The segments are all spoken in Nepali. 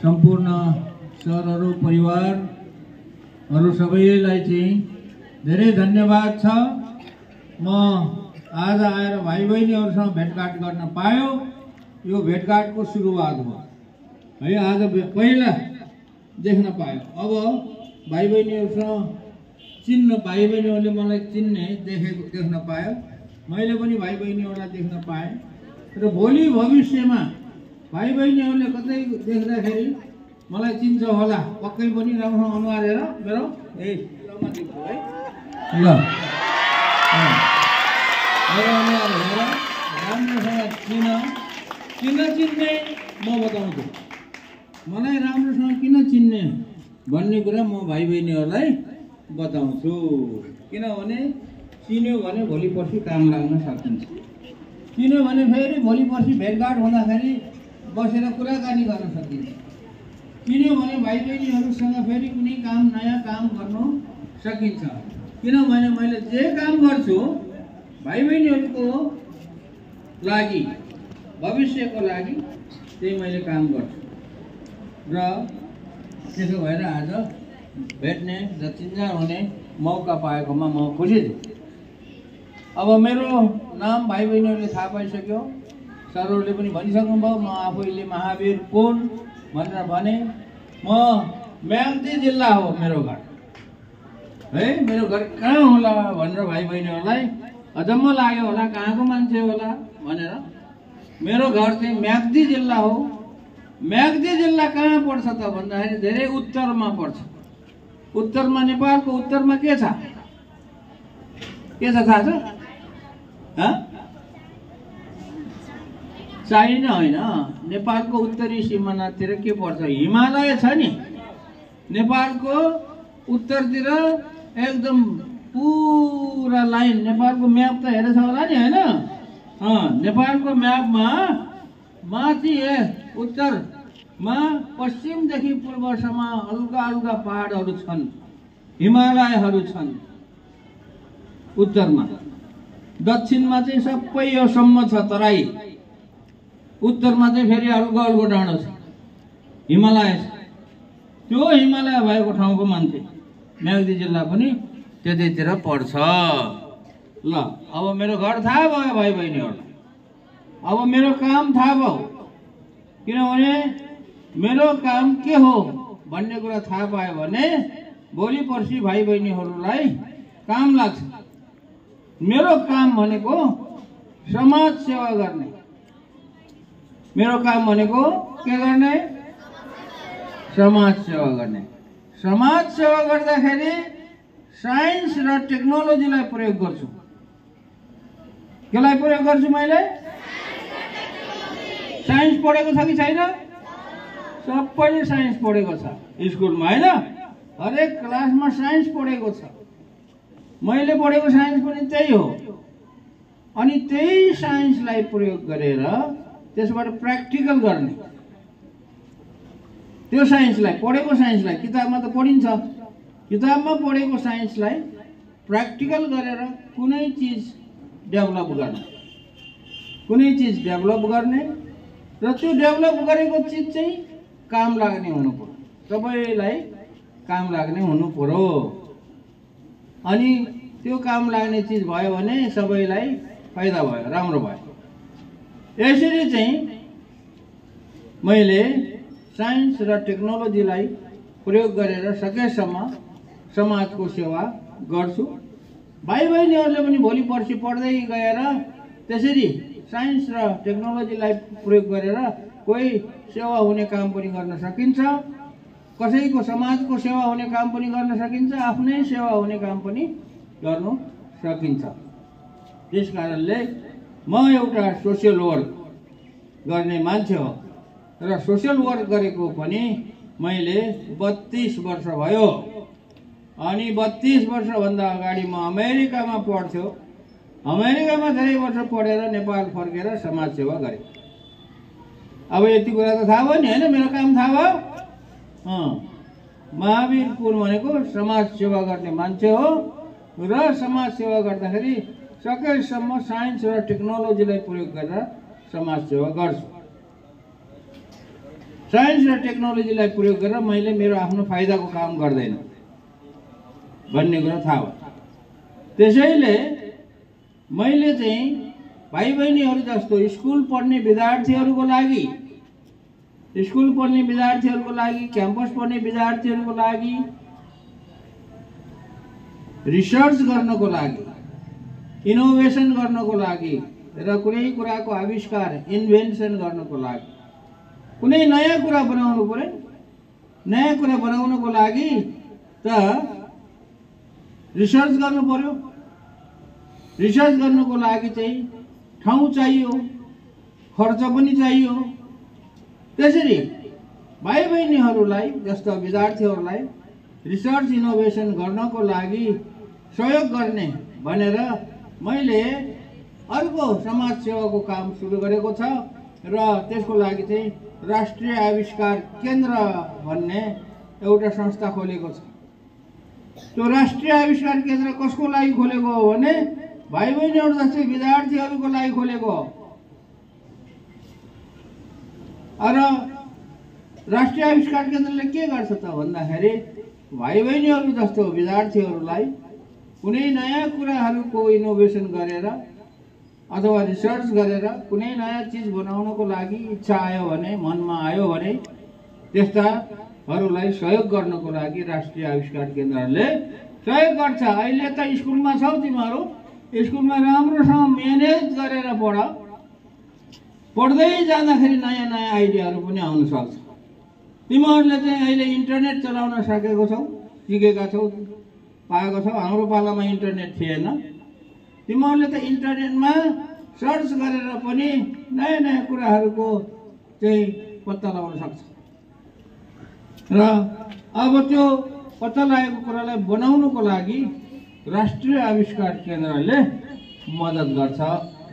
सम्पूर्ण सरहरू परिवारहरू सबैलाई चाहिँ धेरै धन्यवाद छ। म आज आएर भाइ बहिनीहरूसँग भेटघाट गर्न पायो, यो भेटघाटको सुरुवात हो है। आज पहिला देख्न पायो, अब भाइ बहिनीहरूसँग चिन्न, भाइ बहिनीहरूले मलाई चिन्ने देख्न पायो, मैले पनि भाइ बहिनीहरूलाई देख्न पाएँ। र भोलि भविष्यमा भाइ बहिनीहरूले कतै देख्दाखेरि मलाई चिन्छ होला, पक्कै पनि राम्रोसँग अनुहार हेर मेरो है ल राम्रोसँग चिन्ने म बताउँछु। मलाई राम्रोसँग किन चिन्ने भन्ने कुरा म भाइ बहिनीहरूलाई बताउँछु। किनभने चिन्यो भने भोलि पर्सि काम लाग्न सकिन्छ। चिन्यो भने फेरि भोलि पर्सि भेटघाट हुँदाखेरि बसेर कुराकानी गर्न सकिन्छ। चिन्यो भने भाइ बहिनीहरूसँग फेरि कुनै काम, नयाँ काम गर्नु सकिन्छ। किनभने मैले जे काम गर्छु भाइ बहिनीहरूको लागि, भविष्यको लागि त्यही मैले काम गर्छु। र त्यसो भएर आज भेट्ने र चिन्जान हुने मौका पाएकोमा म खुसी छु। अब मेरो नाम भाइ बहिनीहरूले थाहा पाइसक्यो, सरहरूले पनि भनिसक्नुभयो। म आफैले महावीर कोन भनेर भने, म म्याग्दी जिल्ला हो मेरो घर है। मेरो घर कहाँ होला भनेर भाइ बहिनीहरूलाई अचम्म लाग्यो होला, कहाँको मान्छे होला भनेर। मेरो घर चाहिँ म्याग्दी जिल्ला हो। म्याग्दी जिल्ला कहाँ पर्छ त भन्दाखेरि धेरै उत्तरमा पर्छ। उत्तरमा, नेपालको उत्तरमा के छ थाहा छ? चाइना होइन, नेपालको उत्तरी सिमानातिर के पर्छ? हिमालय छ नि। नेपालको उत्तरतिर एकदम पुरा लाइन, नेपालको म्याप त हेरेछ होला नि होइन? नेपालको म्यापमा माथि उत्तरमा पश्चिमदेखि पूर्वसम्म अलगा अलगा पहाडहरू छन्, हिमालयहरू छन् उत्तरमा। दक्षिणमा चाहिँ सबै यो सम्म छ तराई। उत्तरमा चाहिँ फेरि अलगो अलगो डाँडो छ, हिमालय छ। त्यो हिमालय भएको ठाउँको मान्छे म्याग्दी जिल्ला पनि त्यतैतिर पर्छ। ल अब मेरो घर थाहा भयो भाइ बहिनीहरूलाई। अब मेरो काम थाहा भयो, किनभने मेरो काम के हो भन्ने कुरा थाहा पायो भने भोलि पर्सि भाइ बहिनीहरूलाई काम लाग्छ। मेरो काम भनेको समाज सेवा गर्ने। मेरो काम भनेको के गर्ने? समाज सेवा गर्ने। समाज सेवा गर्दाखेरि साइन्स र टेक्नोलोजीलाई प्रयोग गर्छु। केलाई प्रयोग गर्छु मैले? साइन्स पढेको छ कि छैन? सबैले साइन्स पढेको छ स्कुलमा होइन? हरेक क्लासमा साइन्स पढेको छ। मैले पढेको साइन्स पनि त्यही हो। अनि त्यही साइन्सलाई प्रयोग गरेर त्यसबाट प्र्याक्टिकल गर्ने। त्यो साइन्सलाई, पढेको साइन्सलाई, किताबमा त पढिन्छ, किताबमा पढेको साइन्सलाई प्र्याक्टिकल गरेर कुनै चिज डेभलप गर्ने। कुनै चिज डेभलप गर्ने र त्यो डेभलप गरेको चिज चाहिँ काम लाग्ने हुनु पर्यो, सबैलाई काम लाग्ने हुनु पर्यो। अनि त्यो काम लाग्ने चिज भयो भने सबैलाई फाइदा भयो, राम्रो भयो। यसरी चाहिँ मैले साइन्स र टेक्नोलोजीलाई प्रयोग गरेर सकेसम्म समाजको सेवा गर्छु। भाइ बहिनीहरूले पनि भोलि पर्सि पढ्दै गएर त्यसरी साइन्स र टेक्नोलोजीलाई प्रयोग गरेर कोही सेवा हुने काम पनि गर्न सकिन्छ, कसैको समाजको सेवा हुने काम पनि गर्न सकिन्छ, आफ्नै सेवा हुने काम पनि गर्नु सकिन्छ। त्यस कारणले म एउटा सोसियल वर्क गर्ने मान्छे हो र सोसियल वर्क गरेको पनि मैले 32 वर्ष भयो। अनि 32 वर्षभन्दा अगाडि म अमेरिकामा पढ्थ्यो। अमेरिकामा धेरै वर्ष पढेर नेपाल फर्केर समाज सेवा गरेँ। अब यति कुरा त थाहा भयो नि होइन? मेरो काम थाहा भयो। महावीर कुल भनेको समाज सेवा गर्ने मान्छे हो र समाज सेवा गर्दाखेरि सकेसम्म साइन्स र टेक्नोलोजीलाई प्रयोग गरेर समाज सेवा गर्छु। साइन्स र टेक्नोलोजीलाई प्रयोग गरेर मैले मेरो आफ्नो फाइदाको काम गर्दैन भन्ने कुरा थाहा हो। त्यसैले मैले चाहिँ भाइ बहिनीहरू जस्तो स्कुल पढ्ने विद्यार्थीहरूको लागि, क्याम्पस पढ्ने विद्यार्थीहरूको लागि, रिसर्च गर्नको लागि, इनोभेसन गर्नको लागि र कुनै कुराको आविष्कार इन्भेन्सन गर्नको लागि, कुनै नयाँ कुरा बनाउनु पर्यो। नयाँ कुरा बनाउनको लागि त रिसर्च गर्नु पर्यो। रिसर्च गर्नुको लागि चाहिँ ठाउँ चाहियो, खर्च पनि चाहियो। त्यसरी भाइ बहिनीहरूलाई जस्ता विद्यार्थीहरूलाई रिसर्च इनोभेसन गर्नको लागि सहयोग गर्ने भनेर मैले अर्को समाज सेवाको काम सुरु गरेको छ र त्यसको लागि चाहिँ राष्ट्रिय आविष्कार केन्द्र भन्ने एउटा संस्था खोलेको छ। त्यो राष्ट्रिय आविष्कार केन्द्र कसको लागि खोलेको हो भने भाइ बहिनीहरू जस्तै विद्यार्थीहरूको लागि खोलेको हो। र राष्ट्रिय आविष्कार केन्द्रले के गर्छ त भन्दाखेरि भाइ बहिनीहरू जस्तो विद्यार्थीहरूलाई कुनै नयाँ कुराहरूको इनोभेसन गरेर अथवा रिसर्च गरेर कुनै नयाँ चिज बनाउनको लागि इच्छा आयो भने, मनमा आयो भने त्यस्ताहरूलाई सहयोग गर्नको लागि राष्ट्रिय आविष्कार केन्द्रले सहयोग गर्छ। अहिले त स्कुलमा छौ तिमीहरू, स्कुलमा राम्रोसँग म्यानेज गरेर पढ्दै जाँदाखेरि नयाँ नयाँ आइडियाहरू पनि आउन सक्छ। तिमीहरूले चाहिँ अहिले इन्टरनेट चलाउन सकेको छौ, सिकेका छौ, पाएको छौ। हाम्रो पालामा इन्टरनेट थिएन। तिमीहरूले त इन्टरनेटमा सर्च गरेर पनि नयाँ नयाँ कुराहरूको चाहिँ पत्ता लगाउन सक्छ र अब त्यो पत्ता लागेको कुरालाई बनाउनको लागि राष्ट्रिय आविष्कार केन्द्रले मद्दत गर्छ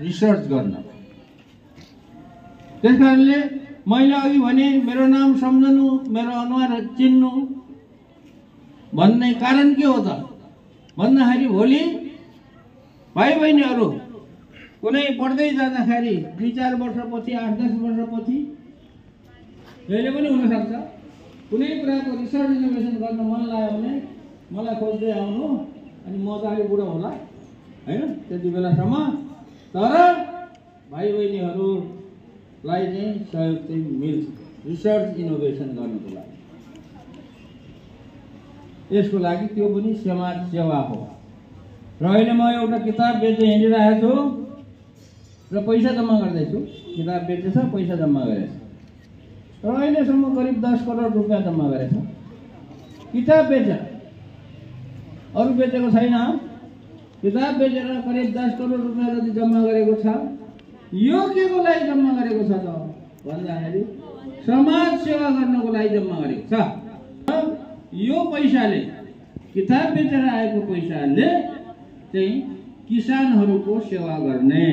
रिसर्च गर्न। त्यसकारणले मैले अघि भने मेरो नाम सम्झनु, मेरो अनुहार चिन्नु भन्ने कारण के हो त भन्दाखेरि भोलि भाइ बहिनीहरू कुनै पढ्दै जाँदाखेरि 2-4 वर्षपछि, 8-10 वर्षपछि जहिले पनि हुनसक्छ कुनै कुराको रिसर्च इनोभेसन गर्न मन लाग्यो भने मलाई खोज्दै आउनु, अनि म त अहिले बुढो होला हैन त्यति बेलासम्म। तर भाइ बहिनीहरूलाई चाहिँ सहयोग चाहिँ मिल्छ रिसर्च इनोभेसन गर्नको लागि। यसको लागि त्यो पनि समाज सेवा हो। र अहिले म एउटा किताब बेच्दै हिँडिरहेको छु र पैसा जम्मा गर्दैछु। किताब बेच्दैछ, पैसा जम्मा गरेछ र अहिलेसम्म करिब 10 करोड रुपियाँ जम्मा गरेछ। किताब बेचेर, अरू बेचेको छैन। किताब बेचेर करिब 10 करोड रुपियाँ जति जम्मा गरेको छ। यो के को लागि जम्मा गरेको छ त भन्दाखेरि समाज सेवा गर्नको लागि जम्मा गरेको छ। यो पैसाले, किताब बेचेर आएको पैसाले चाहिँ किसानहरूको सेवा गर्ने